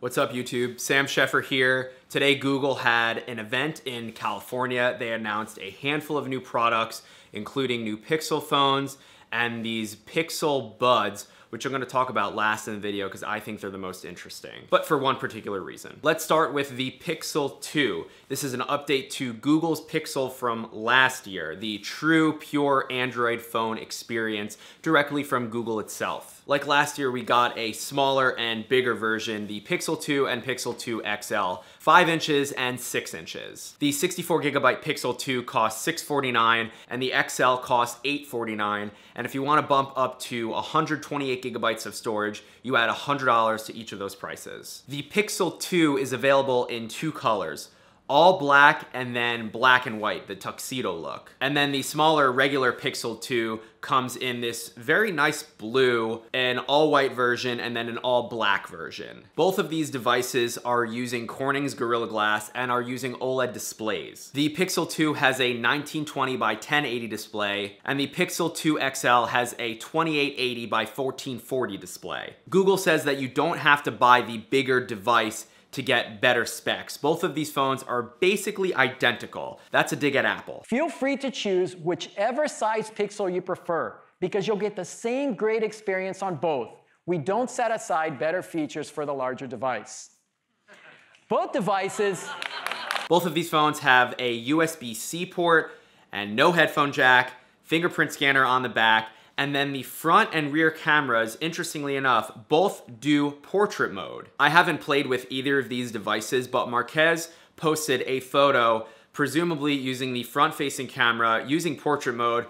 What's up YouTube? Sam Sheffer here. Today Google had an event in California. They announced a handful of new products, including new Pixel phones and these Pixel Buds, which I'm gonna talk about last in the video because I think they're the most interesting, but for one particular reason. Let's start with the Pixel 2. This is an update to Google's Pixel from last year, the true, pure Android phone experience directly from Google itself. Like last year, we got a smaller and bigger version, the Pixel 2 and Pixel 2 XL, 5 inches and 6 inches. The 64GB Pixel 2 costs $649 and the XL costs $849. And if you want to bump up to 128GB of storage, you add $100 to each of those prices. The Pixel 2 is available in two colors, all black and then black and white, the tuxedo look. And then the smaller regular Pixel 2 comes in this very nice blue, an all white version, and then an all black version. Both of these devices are using Corning's Gorilla Glass and are using OLED displays. The Pixel 2 has a 1920 by 1080 display, and the Pixel 2 XL has a 2880 by 1440 display. Google says that you don't have to buy the bigger device to get better specs. Both of these phones are basically identical. That's a dig at Apple. Feel free to choose whichever size Pixel you prefer because you'll get the same great experience on both. We don't set aside better features for the larger device. Both of these phones have a USB-C port and no headphone jack, fingerprint scanner on the back, and then the front and rear cameras, interestingly enough, both do portrait mode. I haven't played with either of these devices, but Marques posted a photo, presumably using the front-facing camera, using portrait mode.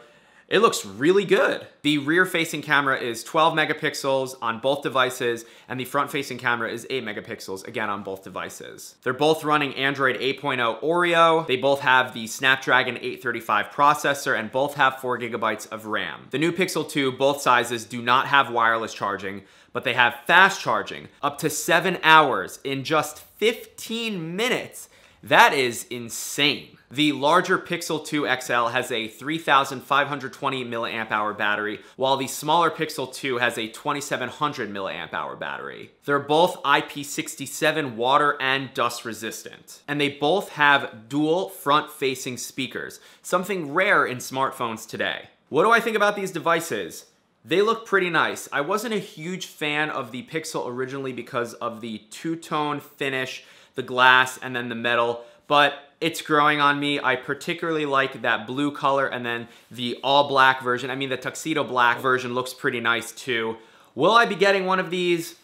It looks really good. The rear-facing camera is 12 megapixels on both devices, and the front-facing camera is 8 megapixels, again on both devices. They're both running Android 8.0 Oreo. They both have the Snapdragon 835 processor, and both have 4 GB of RAM. The new Pixel 2, both sizes, do not have wireless charging, but they have fast charging, up to 7 hours in just 15 minutes. That is insane. The larger Pixel 2 XL has a 3,520 milliamp hour battery, while the smaller Pixel 2 has a 2,700 milliamp hour battery. They're both IP67 water and dust resistant, and they both have dual front-facing speakers, something rare in smartphones today. What do I think about these devices? They look pretty nice. I wasn't a huge fan of the Pixel originally because of the two-tone finish, the glass, and then the metal, but it's growing on me. I particularly like that blue color, and then the all black version. I mean, the tuxedo black version looks pretty nice too. Will I be getting one of these?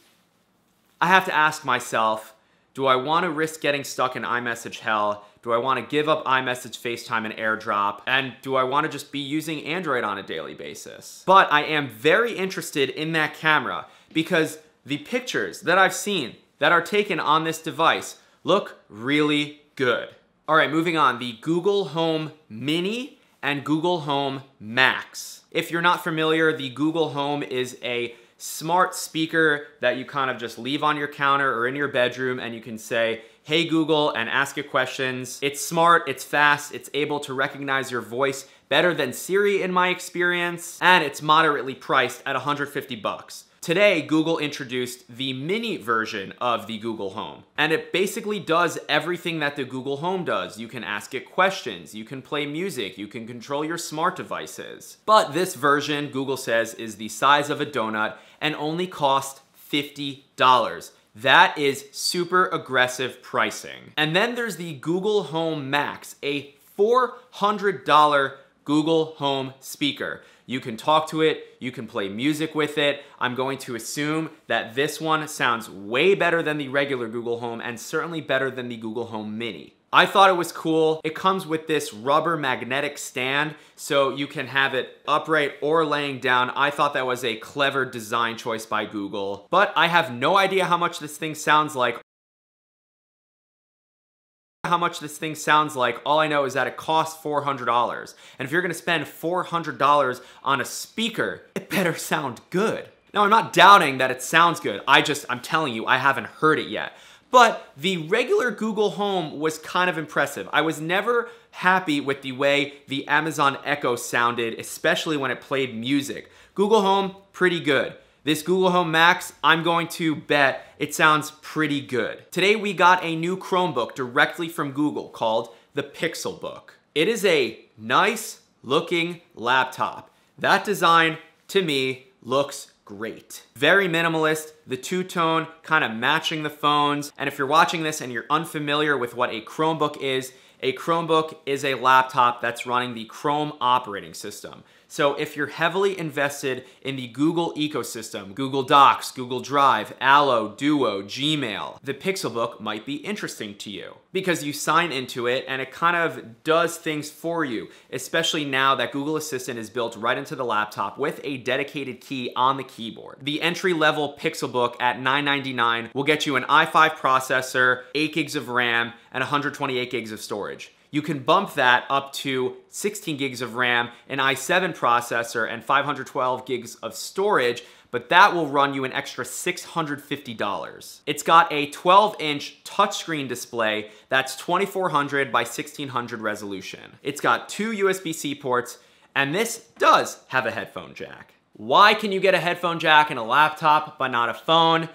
I have to ask myself, do I want to risk getting stuck in iMessage hell? Do I want to give up iMessage, FaceTime, and AirDrop? And do I want to just be using Android on a daily basis? But I am very interested in that camera because the pictures that I've seen that are taken on this device look really good. All right, moving on, the Google Home Mini and Google Home Max. If you're not familiar, the Google Home is a smart speaker that you kind of just leave on your counter or in your bedroom, and you can say, "Hey Google," and ask it questions. It's smart, it's fast, it's able to recognize your voice better than Siri in my experience, and it's moderately priced at 150 bucks. Today, Google introduced the mini version of the Google Home, and it basically does everything that the Google Home does. You can ask it questions, you can play music, you can control your smart devices. But this version, Google says, is the size of a donut and only costs $50. That is super aggressive pricing. And then there's the Google Home Max, a $400 Google Home speaker. You can talk to it, you can play music with it. I'm going to assume that this one sounds way better than the regular Google Home and certainly better than the Google Home Mini. I thought it was cool. It comes with this rubber magnetic stand, so you can have it upright or laying down. I thought that was a clever design choice by Google, but I have no idea how much this thing sounds like. All I know is that it costs $400. And if you're gonna spend $400 on a speaker, it better sound good. Now, I'm not doubting that it sounds good. I'm telling you, I haven't heard it yet. But the regular Google Home was kind of impressive. I was never happy with the way the Amazon Echo sounded, especially when it played music. Google Home, pretty good. This Google Home Max, I'm going to bet it sounds pretty good. Today we got a new Chromebook directly from Google called the Pixelbook. It is a nice looking laptop. That design, to me, looks great. Very minimalist, the two-tone kind of matching the phones. And if you're watching this and you're unfamiliar with what a Chromebook is a laptop that's running the Chrome operating system. So if you're heavily invested in the Google ecosystem, Google Docs, Google Drive, Allo, Duo, Gmail, the Pixelbook might be interesting to you because you sign into it and it kind of does things for you, especially now that Google Assistant is built right into the laptop with a dedicated key on the keyboard. The entry-level Pixelbook at $999 will get you an i5 processor, 8 gigs of RAM, and 128 gigs of storage. You can bump that up to 16 gigs of RAM, an i7 processor, and 512 gigs of storage, but that will run you an extra $650. It's got a 12-inch touchscreen display that's 2400 by 1600 resolution. It's got 2 USB-C ports, and this does have a headphone jack. Why can you get a headphone jack in a laptop but not a phone?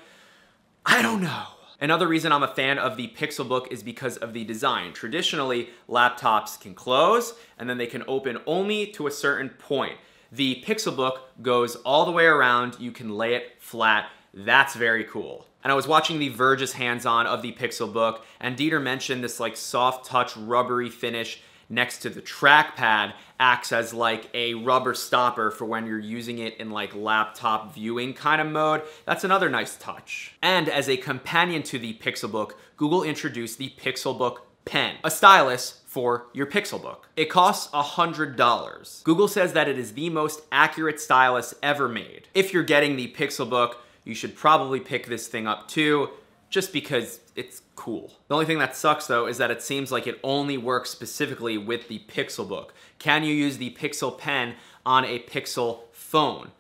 I don't know. Another reason I'm a fan of the Pixelbook is because of the design. Traditionally, laptops can close and then they can open only to a certain point. The Pixelbook goes all the way around. You can lay it flat. That's very cool. And I was watching The Verge's hands-on of the Pixelbook, and Dieter mentioned this like soft touch rubbery finish next to the trackpad acts as like a rubber stopper for when you're using it in like laptop viewing kind of mode. That's another nice touch. And as a companion to the Pixelbook, Google introduced the Pixelbook Pen, a stylus for your Pixelbook. It costs $100. Google says that it is the most accurate stylus ever made. If you're getting the Pixelbook, you should probably pick this thing up too, just because it's cool. The only thing that sucks though is that it seems like it only works specifically with the Pixelbook. Can you use the Pixel Pen on a Pixel phone?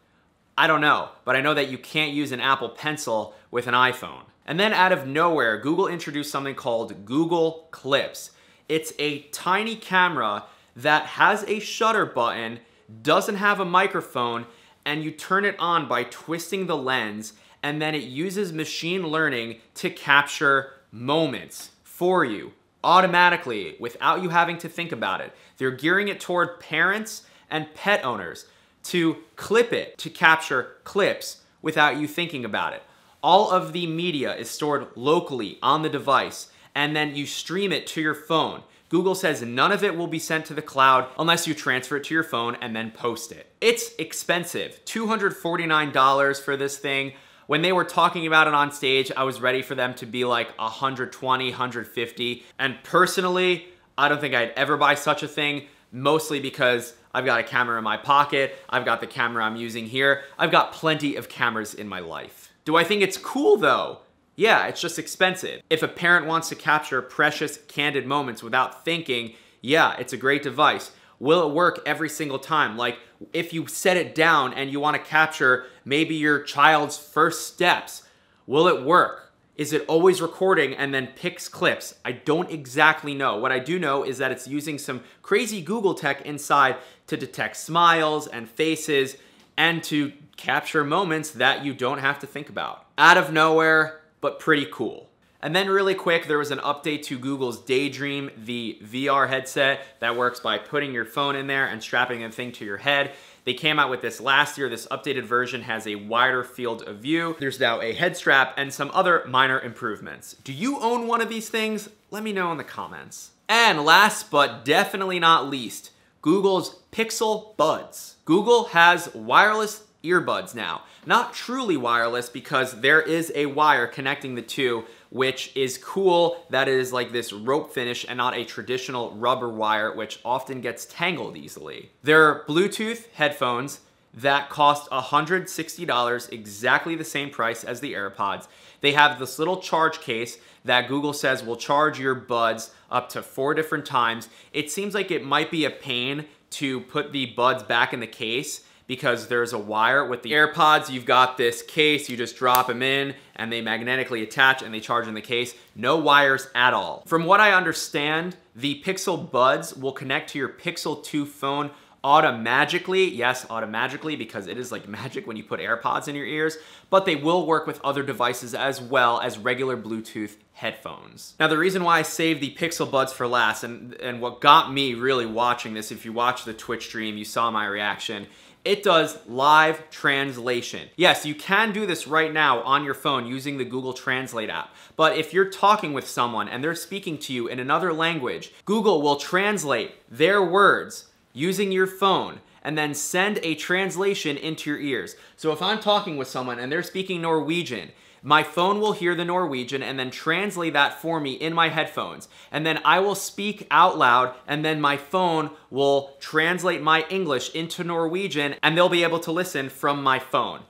I don't know, but I know that you can't use an Apple Pencil with an iPhone. And then out of nowhere, Google introduced something called Google Clips. It's a tiny camera that has a shutter button, doesn't have a microphone, and you turn it on by twisting the lens, and then it uses machine learning to capture moments for you automatically without you having to think about it. They're gearing it toward parents and pet owners to clip it, to capture clips without you thinking about it. All of the media is stored locally on the device, and then you stream it to your phone. Google says none of it will be sent to the cloud unless you transfer it to your phone and then post it. It's expensive, $249 for this thing. When they were talking about it on stage, I was ready for them to be like $120, $150. And personally, I don't think I'd ever buy such a thing, mostly because I've got a camera in my pocket, I've got the camera I'm using here, I've got plenty of cameras in my life. Do I think it's cool though? Yeah, it's just expensive. If a parent wants to capture precious, candid moments without thinking, yeah, it's a great device. Will it work every single time? Like, if you set it down and you want to capture maybe your child's first steps, will it work? Is it always recording and then picks clips? I don't exactly know. What I do know is that it's using some crazy Google tech inside to detect smiles and faces and to capture moments that you don't have to think about. Out of nowhere, but pretty cool. And then really quick, there was an update to Google's Daydream, the VR headset that works by putting your phone in there and strapping the thing to your head. They came out with this last year. This updated version has a wider field of view. There's now a head strap and some other minor improvements. Do you own one of these things? Let me know in the comments. And last but definitely not least, Google's Pixel Buds. Google has wireless earbuds now. Not truly wireless because there is a wire connecting the two, which is cool. That is like this rope finish and not a traditional rubber wire, which often gets tangled easily. They're Bluetooth headphones that cost $160, exactly the same price as the AirPods. They have this little charge case that Google says will charge your buds up to 4 different times. It seems like it might be a pain to put the buds back in the case because there's a wire. With the AirPods, you've got this case, you just drop them in and they magnetically attach and they charge in the case. No wires at all. From what I understand, the Pixel Buds will connect to your Pixel 2 phone automagically, yes, automagically, because it is like magic when you put AirPods in your ears, but they will work with other devices as well as regular Bluetooth headphones. Now, the reason why I saved the Pixel Buds for last, and what got me really watching this, if you watched the Twitch stream, you saw my reaction, it does live translation. Yes, you can do this right now on your phone using the Google Translate app. But if you're talking with someone and they're speaking to you in another language, Google will translate their words using your phone and then send a translation into your ears. So if I'm talking with someone and they're speaking Norwegian, my phone will hear the Norwegian and then translate that for me in my headphones. And then I will speak out loud and then my phone will translate my English into Norwegian and they'll be able to listen from my phone.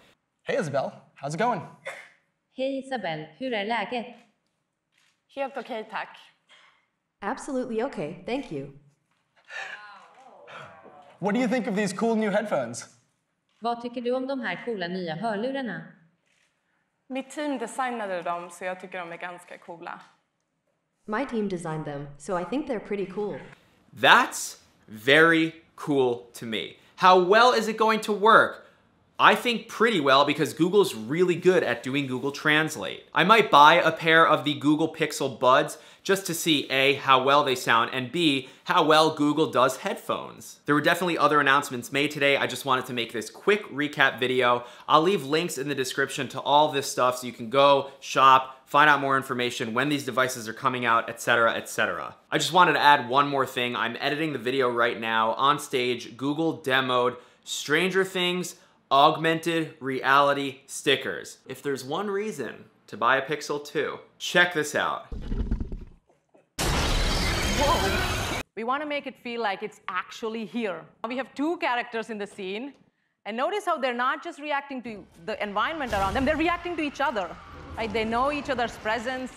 Hey Isabel, how's it going? Hej Isabel, hur är läget? Helt okej, tack. Absolutely okay, thank you. What do you think of these cool new headphones? Vad tycker du om de här coola nya hörlurarna? Mitt team designade dem, så jag tycker de är ganska coola. My team designed them, so I think they're pretty cool. That's very cool to me. How well is it going to work? I think pretty well because Google's really good at doing Google Translate. I might buy a pair of the Google Pixel Buds just to see A, how well they sound, and B, how well Google does headphones. There were definitely other announcements made today. I just wanted to make this quick recap video. I'll leave links in the description to all this stuff so you can go shop, find out more information when these devices are coming out, etc., etc. I just wanted to add one more thing. I'm editing the video right now. On stage, Google demoed Stranger Things augmented reality stickers. If there's one reason to buy a Pixel 2, check this out. Whoa! We want to make it feel like it's actually here. We have two characters in the scene, and notice how they're not just reacting to the environment around them, they're reacting to each other. Right? They know each other's presence.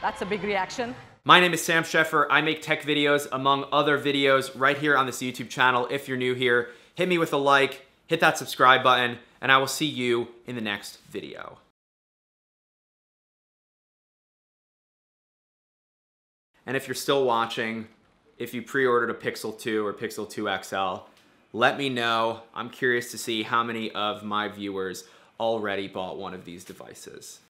That's a big reaction. My name is Sam Sheffer. I make tech videos, among other videos, right here on this YouTube channel. If you're new here, hit me with a like, hit that subscribe button, and I will see you in the next video. And if you're still watching, if you pre-ordered a Pixel 2 or Pixel 2 XL, let me know. I'm curious to see how many of my viewers already bought one of these devices.